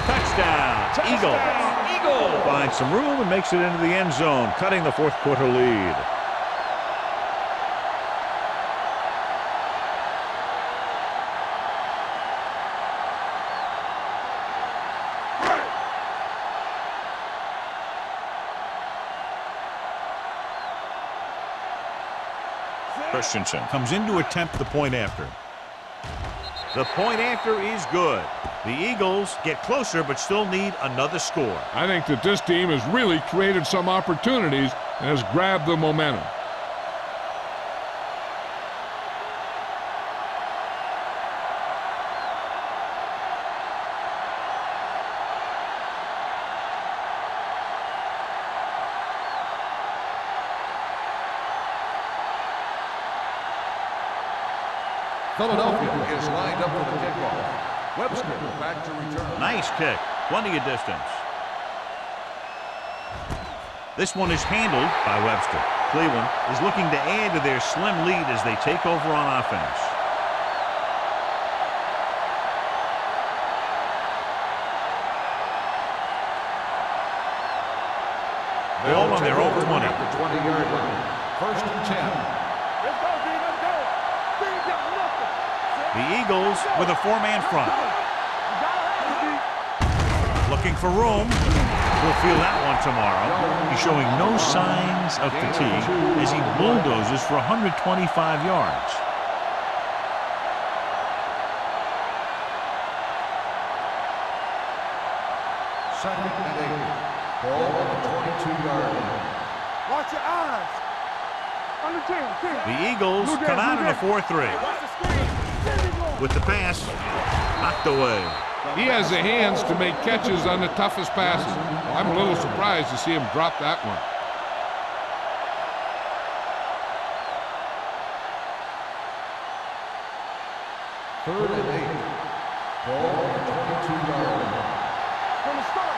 Touchdown. Eagle. Finds some room and makes it into the end zone, cutting the 4th quarter lead. Christensen comes in to attempt the point after. The point after is good. The Eagles get closer but still need another score. I think that this team has really created some opportunities and has grabbed the momentum. Philadelphia is lined up for the kickoff. Webster back to return. Nice kick. Plenty of distance. This one is handled by Webster. Cleveland is looking to add to their slim lead as they take over on offense. Ball on their own 20. At the 20-yard line. 1st and 10. Let's go, D. Let's go. D got nothing. The Eagles with a 4-man front. Looking for room. We'll feel that one tomorrow. He's showing no signs of fatigue as he bulldozes for 125 yards. Second and 8. Ball on the 22-yard line. Watch your eyes. On the 10. The Eagles come out in a 4-3. Watch the screen. With the pass, knocked away. He has the hands to make catches on the toughest passes. I'm a little surprised to see him drop that one. Third and 8. Ball on the 22-yard line. From the start.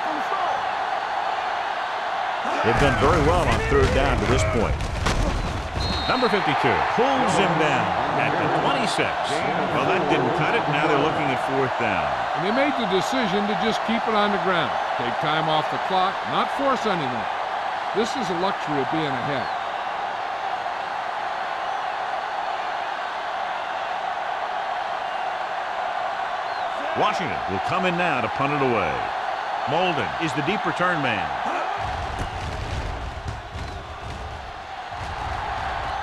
They've done very well on 3rd down to this point. Number 52 pulls him down at the 26. Well, that didn't cut it. Now they're looking at 4th down. And they made the decision to just keep it on the ground. Take time off the clock, not force anything. This is a luxury of being ahead. Washington will come in now to punt it away. Molden is the deep return man.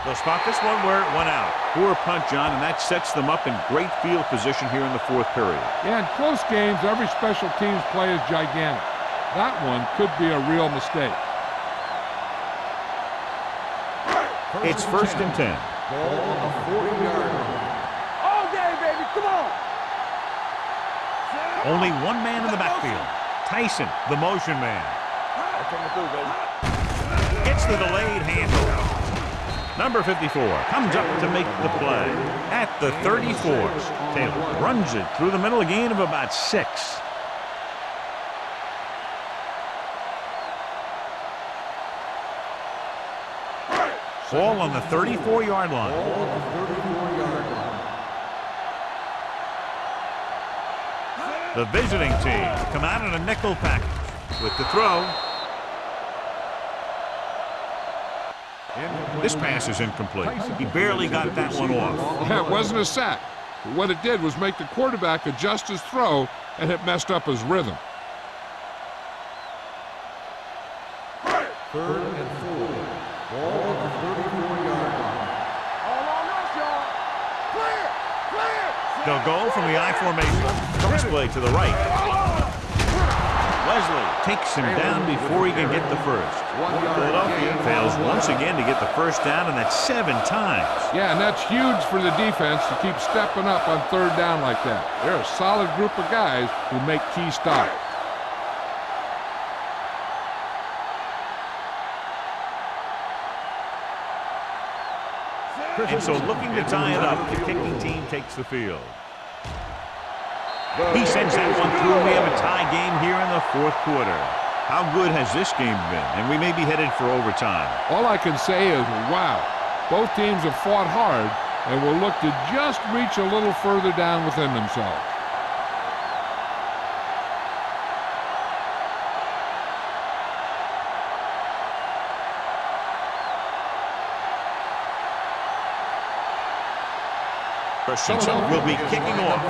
They'll spot this one where it went out. Poor punt, John, and that sets them up in great field position here in the 4th period. Yeah, in close games, every special teams play is gigantic. That one could be a real mistake. It's 1st and 10. Ball on the 40-yard line. All day, baby. Come on. Only one man in the backfield. Tyson, the motion man. Gets the delayed handoff. Number 54 comes up to make the play at the 34. Taylor runs it through the middle, a gain of about 6. Ball on the 34-yard line. Ball on the 34-yard line. The visiting team come out in a nickel package with the throw. This pass is incomplete. He barely got that one off. Yeah, it wasn't a sack. But what it did was make the quarterback adjust his throw, and it messed up his rhythm. 3rd and 4. They'll go from the I formation. Cross play to the right. Wesley takes him down before he can get the first. Philadelphia fails once again to get the first down, and that's 7 times. Yeah, and that's huge for the defense to keep stepping up on third down like that. They're a solid group of guys who make key stops. And so looking to tie it up, the kicking team takes the field. He sends that one through. We have a tie game here in the 4th quarter. How good has this game been? And we may be headed for overtime. All I can say is, wow. Both teams have fought hard and will look to just reach a little further down within themselves. Christensen will be kicking off.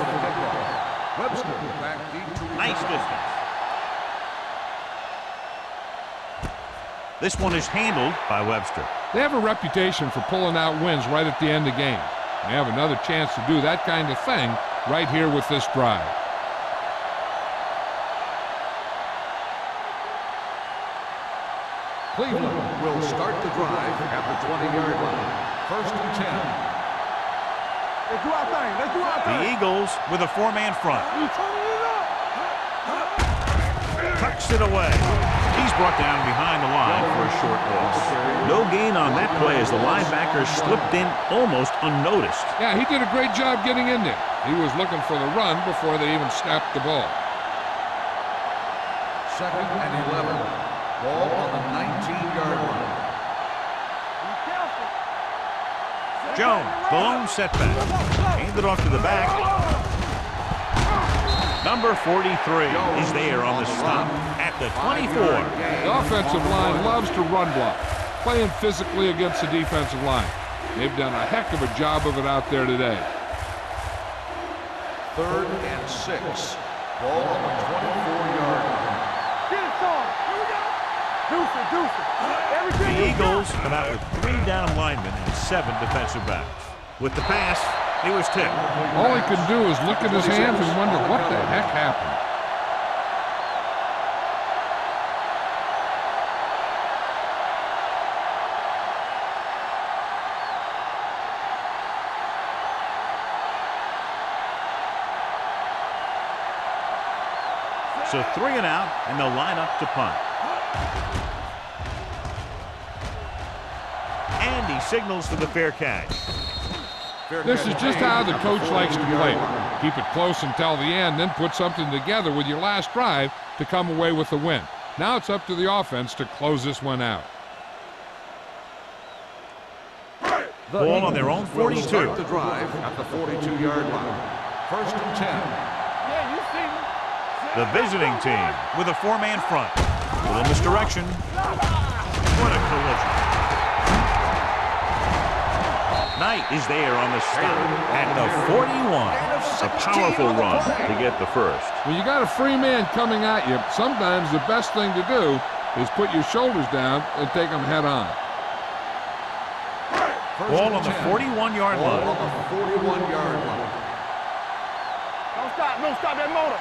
Webster back deep to Nice distance. This one is handled by Webster. They have a reputation for pulling out wins right at the end of games. They have another chance to do that kind of thing right here with this drive. Cleveland will start the drive at the 20-yard line. 1st and 10. Let's do our thing. Let's do our The thing. Eagles with a 4-man front. You turning it up. Tucks it away. He's brought down behind the line for a short loss. No gain on that play as the linebacker slipped in almost unnoticed. Yeah, he did a great job getting in there. He was looking for the run before they even snapped the ball. 2nd and 11. Ball on the 19-yard line. Be careful. Jones, the lone setback. Handed off to the back. Number 43 is there on the stop at the 24. The offensive line loves to run block, playing physically against the defensive line. They've done a heck of a job of it out there today. 3rd and 6. Ball on the 24-yard line. Get it, Sean. Here we go. Deuce it, deuce it. Everything The you got. Eagles come out with 3 down linemen and 7 defensive backs. With the pass, he was tipped. All he can do is look at his hands and wonder what the heck happened. So 3 and out, and they'll line up to punt. And he signals for the fair catch. This is just how the coach likes to play. Keep it close until the end, then put something together with your last drive to come away with the win. Now it's up to the offense to close this one out. Ball on their own 42. Start the drive at the 42-yard line. 1st and 10. Yeah, you see me. The visiting team with a 4-man front. A little misdirection. What a collision. Knight is there on the stop at the 41. A powerful run to get the first. When you got a free man coming at you, sometimes the best thing to do is put your shoulders down and take them head on. Ball on the 41-yard Ball line. on the 41-yard line. Don't stop that motor.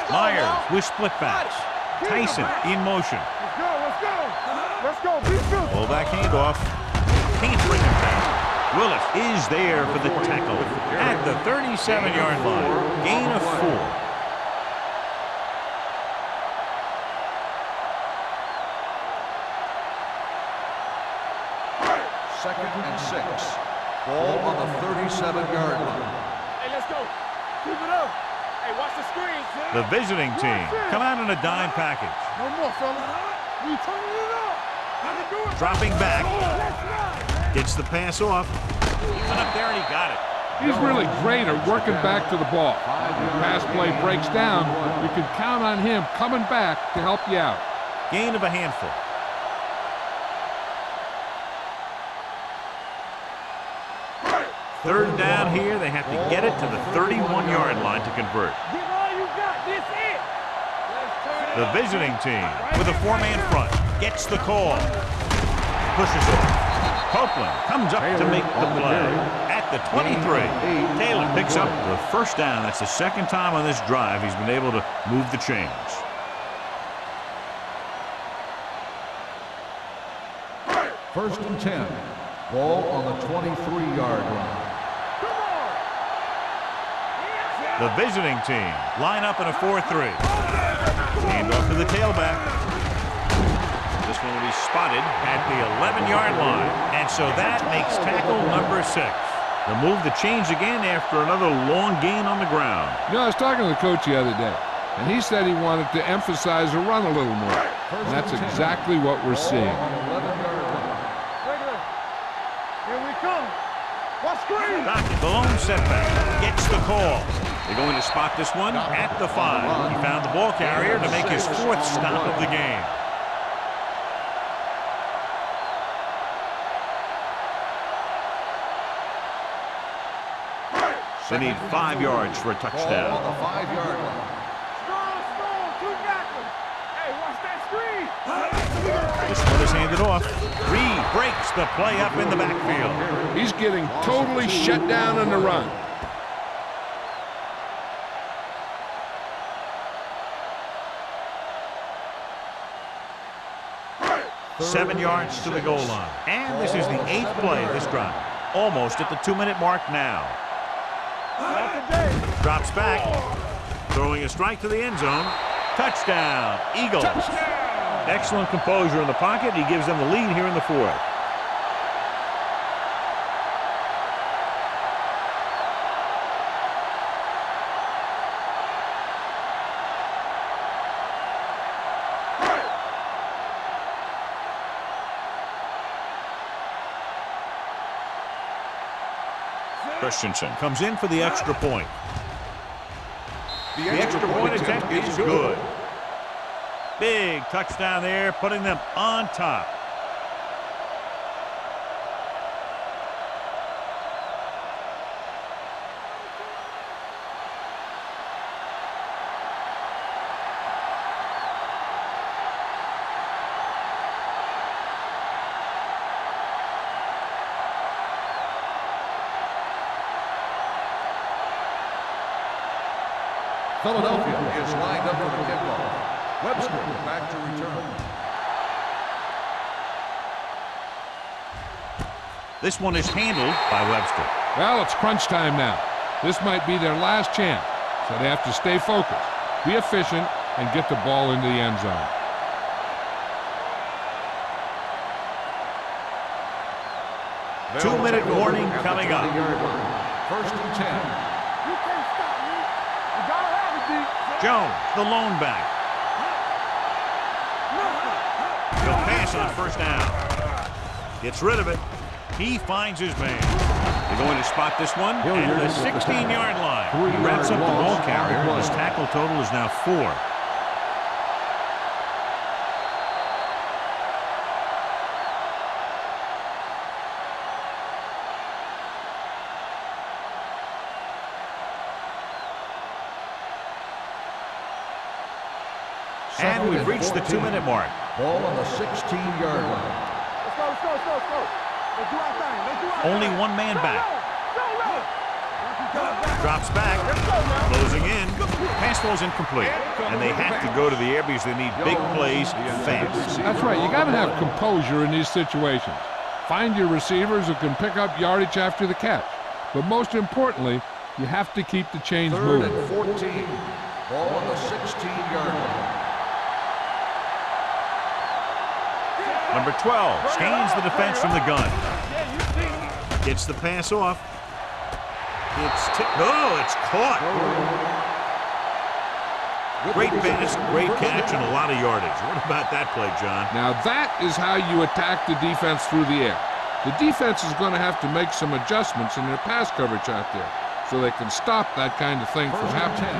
Myers with split backs. Tyson in motion. Let's go, let's go. Let's go, be true. Pull back handoff. Can't bring him back. Willis is there for the tackle at the 37-yard line. Gain of 4. Second and 6. Ball on the 37-yard line. Hey, let's go. Keep it up. Hey, watch the screen. The visiting team come out in a dime package. No more, fella. We turning it up. I can do it. Dropping back. Let's ride. Gets the pass off. Went up there and he got it. He's really great at working back to the ball. When the pass play breaks down, you can count on him coming back to help you out. Gain of a handful. Third down here. They have to get it to the 31-yard line to convert. Give all you got. This it. Let's turn it The up. visiting team with a 4-man front gets the call. Pushes off. Copeland comes up to make the play at the 23. Taylor picks up the first down. That's the second time on this drive he's been able to move the chains. First and 10. Ball on the 23-yard line. The visiting team line up in a 4-3. Hand off to the tailback. This one will be spotted at the 11-yard line. And so that makes tackle number 6. They'll move the chains again after another long gain on the ground. You know, I was talking to the coach the other day, and he said he wanted to emphasize the run a little more. And that's exactly what we're seeing. Here we come. What screen? The lone setback gets the call. They're going to spot this one at the 5. He found the ball carrier to make his 4th stop of the game. They need 5 yards for a touchdown. On the 5-yard line. Strong, two backwards. Hey, watch that screen. This one is handed off. Reed breaks the play up in the backfield. He's getting totally shut down in the run. Seven yards to the goal line. And this is the 8th play of this drive. Almost at the 2-minute mark now. Drops back. Throwing a strike to the end zone. Touchdown, Eagles. Excellent composure in the pocket. He gives them the lead here in the 4th. Christensen comes in for the extra point. The extra point attempt is good. Big touchdown there, putting them on top. Philadelphia is lined up for the kickoff. Webster back to return. This one is handled by Webster. Well, it's crunch time now. This might be their last chance, so they have to stay focused, be efficient, and get the ball into the end zone. Two-minute warning coming up. First and 10. You can't stop me. You gotta have it, D. Jones, the lone back. He'll pass on first down. Gets rid of it. He finds his man. They're going to spot this one at the 16-yard line. He wraps up the ball carrier. His tackle total is now 4. And we've reached the 2-minute mark. Ball on the 16-yard line. Let's go. Let's do our thing. Let's do our thing. Only one man back. Go. Drops back. Closing in. Pass ball's incomplete. And they have to go to the air because they need big plays fast. That's right. You got to have composure in these situations. Find your receivers who can pick up yardage after the catch. But most importantly, you have to keep the chains moving. Third and 14. Ball on the 16-yard line. Number 12 scans the defense from the gun. Gets the pass off. It's caught. Great pass, great catch, and a lot of yardage. What about that play, John? Now that is how you attack the defense through the air. The defense is going to have to make some adjustments in their pass coverage out there so they can stop that kind of thing from happening.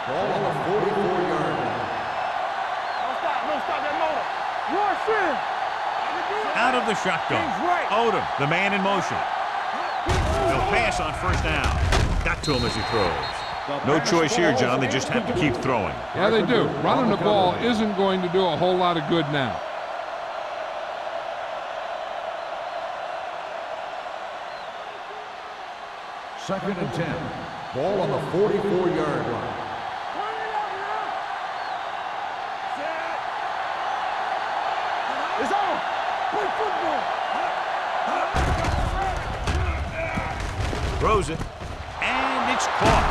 Ball on the 44-yard line. No stop that motor. Rush in. Out of the shotgun. Odom, the man in motion. They'll pass on first down. Got to him as he throws. No choice here, John. They just have to keep throwing. Yeah, they do. Running the ball isn't going to do a whole lot of good now. Second and 10. Ball on the 44-yard line. It's on. Play football. Throws it, and it's caught.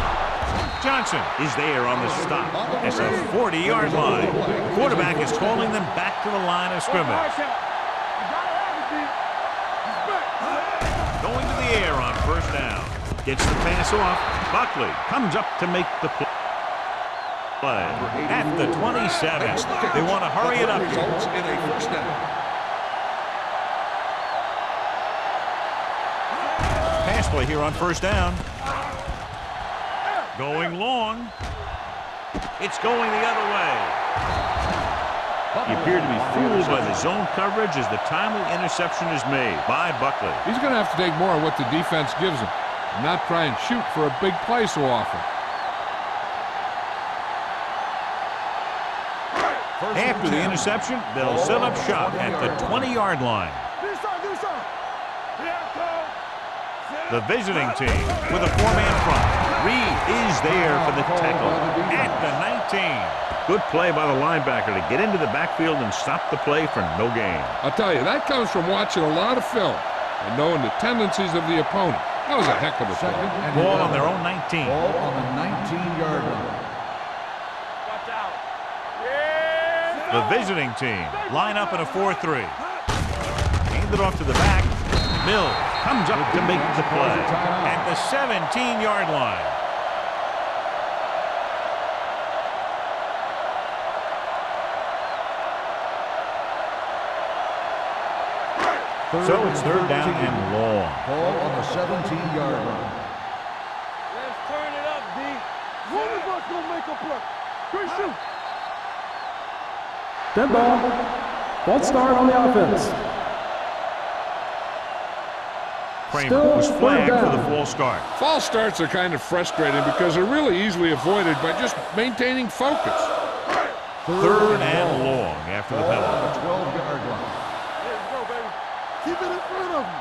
Johnson is there on the stop. It's a 40-yard line. Quarterback is calling them back to the line of scrimmage. Going to the air on first down. Gets the pass off. Buckley comes up to make the play. At the 27. They want to hurry it up. Results in a first down. Pass play here on first down. Going long. It's going the other way. He appeared to be fooled by the zone coverage as the timely interception is made by Buckley. He's going to have to take more of what the defense gives him and not try and shoot for a big play so often. After the interception, they'll set up shop at the 20-yard line. The visiting team with a four-man front. Reed is there for the tackle at the 19. Good play by the linebacker to get into the backfield and stop the play for no gain. I'll tell you, that comes from watching a lot of film and knowing the tendencies of the opponent. That was a heck of a play. Ball on their own 19. Ball on the 19-yard line. Watch out. The visiting team line up in a 4-3. Hand it off to the back. Mills comes up to make the play at the 17-yard line. So it's third down and long. Ball on the 17-yard line. Let's turn it up, D. One of us gonna make a play. Good shoot. Dead ball. False start on the offense. Kramer was flagged for the false start. False starts are kind of frustrating because they're really easily avoided by just maintaining focus. Third and long after the Ball on penalty. the 12-yard line. Let's go, baby. Keep it in front of you.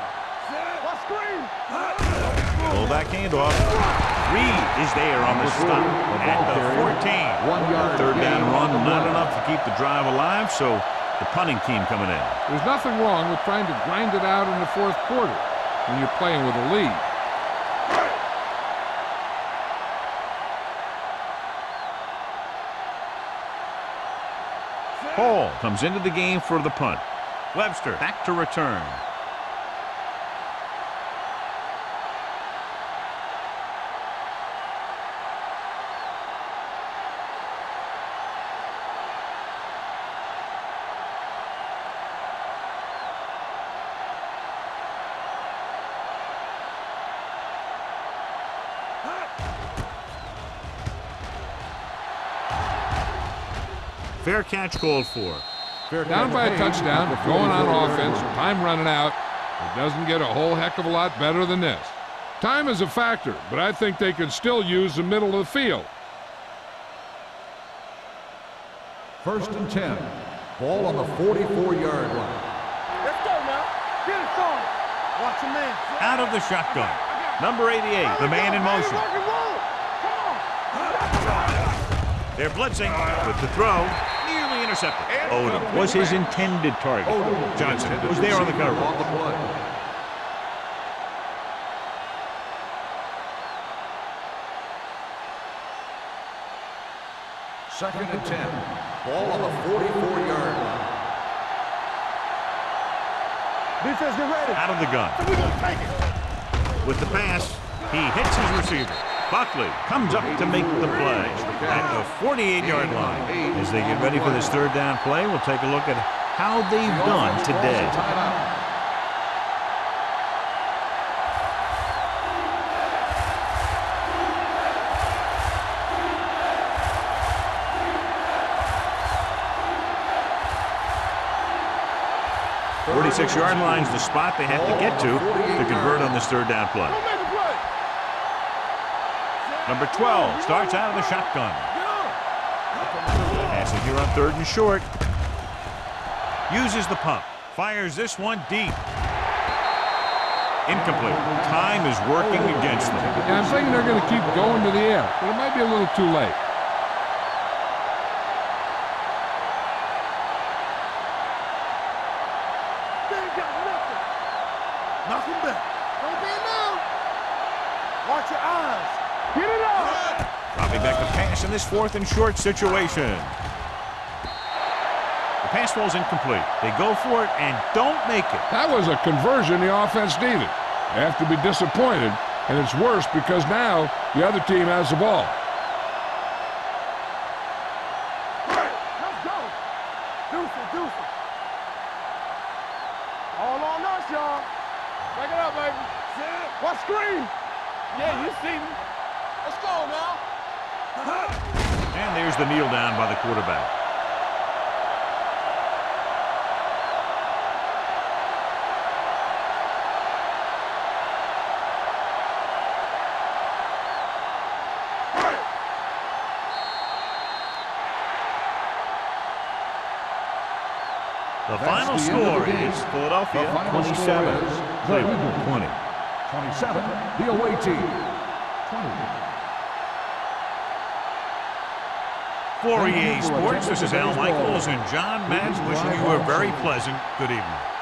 Watch screen. Pull back handoff. Reed is there on the stop at the 14. 1 yard. Third down run, not enough to keep the drive alive, so the punting team coming in. There's nothing wrong with trying to grind it out in the fourth quarter when you're playing with a lead. Hall comes into the game for the punt. Webster back to return. Fair catch called for. Down by a touchdown, going on offense, time running out. It doesn't get a whole heck of a lot better than this. Time is a factor, but I think they could still use the middle of the field. First and 10. Ball on the 44-yard line. Let's go now. Get it started. Watch your man. Out of the shotgun. Number 88, the man in motion. Rock and roll. Come on. They're blitzing with the throw. Nearly intercepted. Odom was his intended target. Johnson was there on the cover. On the play. Second and 10. Ball on the 44-yard line. Defense, get ready. Out of the gun. We're going to take it. With the pass, he hits his receiver. Buckley comes up to make the play at the 48-yard line. As they get ready for this third down play, we'll take a look at how they've done today. Timeout. 46-yard line's the spot they have to get to convert on this third down play. Go make a play. Number 12 starts out of the shotgun. Get on. Passing here on third and short. Uses the pump. Fires this one deep. Incomplete. Time is working against them. And I'm thinking they're going to keep going to the air, but it might be a little too late. They ain't got nothing. Knock him back. Don't be now. Watch your eyes. Get it out. Dropping back the pass in this 4th and short situation. The pass falls incomplete. They go for it and don't make it. That was a conversion the offense needed. They have to be disappointed, and it's worse because now the other team has the ball. Let's go. Deuce it, deuce it. All on us, y'all. Break it up, baby. What screen? Yeah, you see me. Let's go now. And there's the kneel down by the quarterback. The final score is Philadelphia 27, Cleveland 20. 27, the away team. 20. For EA Sports, this is Al Michaels and John Madden wishing you a very pleasant good evening.